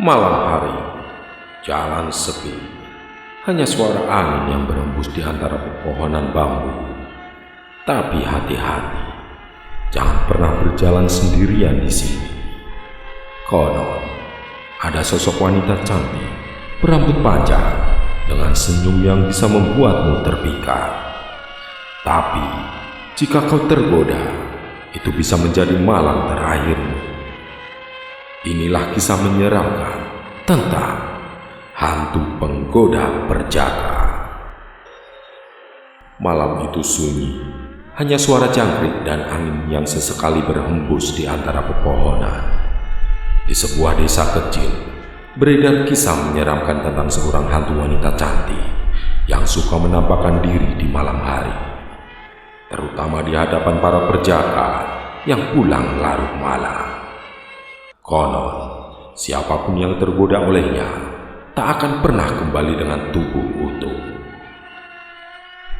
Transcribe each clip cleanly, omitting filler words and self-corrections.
Malam hari, jalan sepi. Hanya suara angin yang berembus di antara pepohonan bambu. Tapi hati-hati, jangan pernah berjalan sendirian di sini. Konon, ada sosok wanita cantik, berambut panjang, dengan senyum yang bisa membuatmu terpikat. Tapi, jika kau tergoda, itu bisa menjadi malam terakhirmu. Inilah kisah menyeramkan tentang hantu penggoda perjaka. Malam itu sunyi, hanya suara jangkrik dan angin yang sesekali berhembus di antara pepohonan. Di sebuah desa kecil, beredar kisah menyeramkan tentang seorang hantu wanita cantik yang suka menampakkan diri di malam hari, terutama di hadapan para perjaka yang pulang larut malam. Konon, siapapun yang tergoda olehnya tak akan pernah kembali dengan tubuh utuh.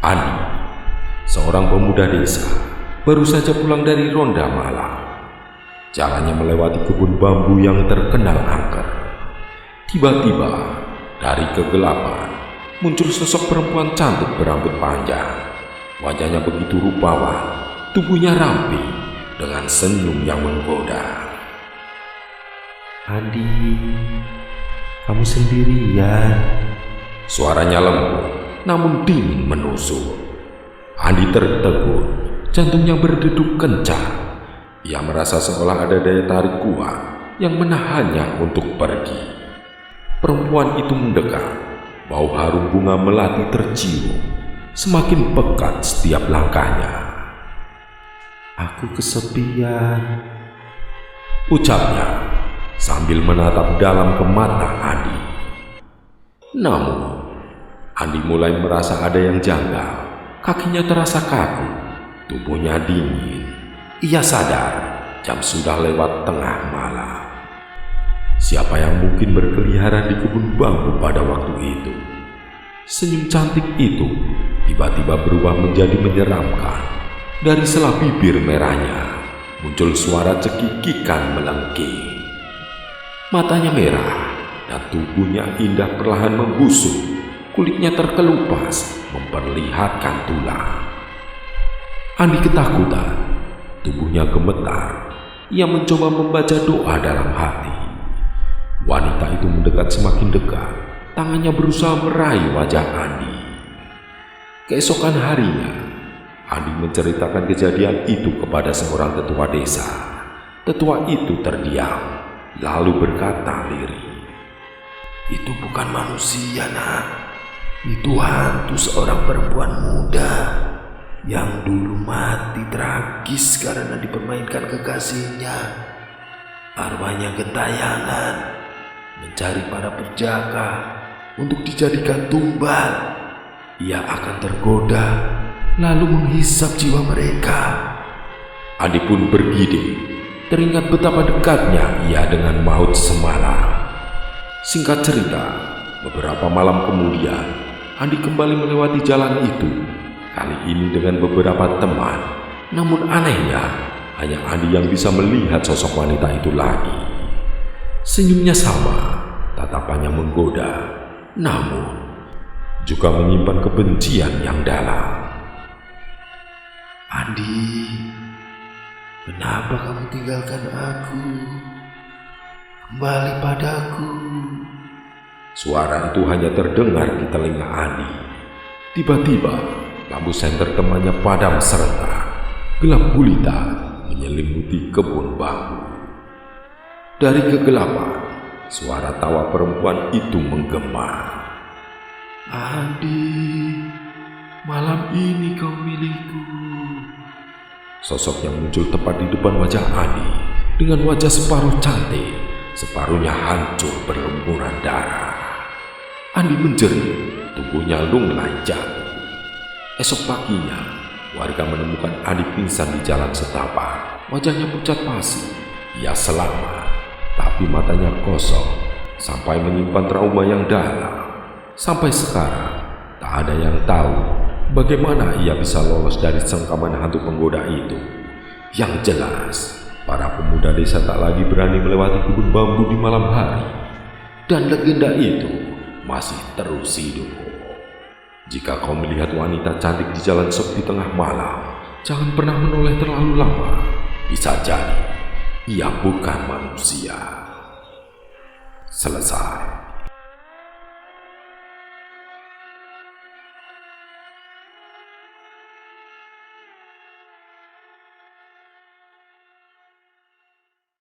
Andi, seorang pemuda desa, baru saja pulang dari ronda malam. Jalannya melewati kebun bambu yang terkenal angker. Tiba-tiba, dari kegelapan, muncul sosok perempuan cantik berambut panjang. Wajahnya begitu rupawan, tubuhnya ramping, dengan senyum yang menggoda. Andi, kamu sendirian? Suaranya lembut, namun dingin menusuk. Andi tertegun, jantungnya berdeduk kencang. Ia merasa seolah ada daya tarik kuat yang menahannya untuk pergi. Perempuan itu mendekat, bau harum bunga melati tercium, semakin pekat setiap langkahnya. Aku kesepian, ucapnya sambil menatap dalam ke mata Andi. Namun, Andi mulai merasa ada yang janggal. Kakinya terasa kaku, tubuhnya dingin. Ia sadar jam sudah lewat tengah malam. Siapa yang mungkin berkeliaran di kebun bambu pada waktu itu? Senyum cantik itu tiba-tiba berubah menjadi menyeramkan. Dari sela bibir merahnya muncul suara cekikikan melengking. Matanya merah dan tubuhnya indah perlahan membusuk. Kulitnya terkelupas memperlihatkan tulang. Andi ketakutan, tubuhnya gemetar. Ia mencoba membaca doa dalam hati. Wanita itu mendekat semakin dekat. Tangannya berusaha meraih wajah Andi. Keesokan harinya, Andi menceritakan kejadian itu kepada seorang tetua desa. Tetua itu terdiam, lalu berkata lirih, "Itu bukan manusia, nak. Itu hantu seorang perempuan muda yang dulu mati tragis karena dipermainkan kekasihnya. Arwahnya gentayangan mencari para perjaka untuk dijadikan tumbal. Ia akan tergoda lalu menghisap jiwa mereka." Andi pun bergidik, teringat betapa dekatnya ia dengan maut semalam. Singkat cerita, beberapa malam kemudian Andi kembali melewati jalan itu, kali ini dengan beberapa teman. Namun anehnya, hanya Andi yang bisa melihat sosok wanita itu lagi. Senyumnya sama, tatapannya menggoda, namun juga menyimpan kebencian yang dalam. "Andi, kenapa kamu tinggalkan aku? Kembali padaku." Suara itu hanya terdengar di telinga Andi. Tiba-tiba, lampu senter temannya padam serentak. Gelap gulita menyelimuti kebun bambu. Dari kegelapan, suara tawa perempuan itu menggema. "Andi, malam ini kau milikku." Sosok yang muncul tepat di depan wajah Andi, dengan wajah separuh cantik, separuhnya hancur berlumuran darah. Andi menjerit, tubuhnya lunglai jatuh. Esok paginya, warga menemukan Andi pingsan di jalan setapak. Wajahnya pucat pasi. Ia selamat, tapi matanya kosong, sampai menyimpan trauma yang dalam. Sampai sekarang, tak ada yang tahu bagaimana ia bisa lolos dari sengkaman hantu penggoda itu. Yang jelas, para pemuda desa tak lagi berani melewati kebun bambu di malam hari. dan legenda itu masih terus hidup. Jika kau melihat wanita cantik di jalan sepi tengah malam, jangan pernah menoleh terlalu lama. Bisa jadi ia bukan manusia. Selesai.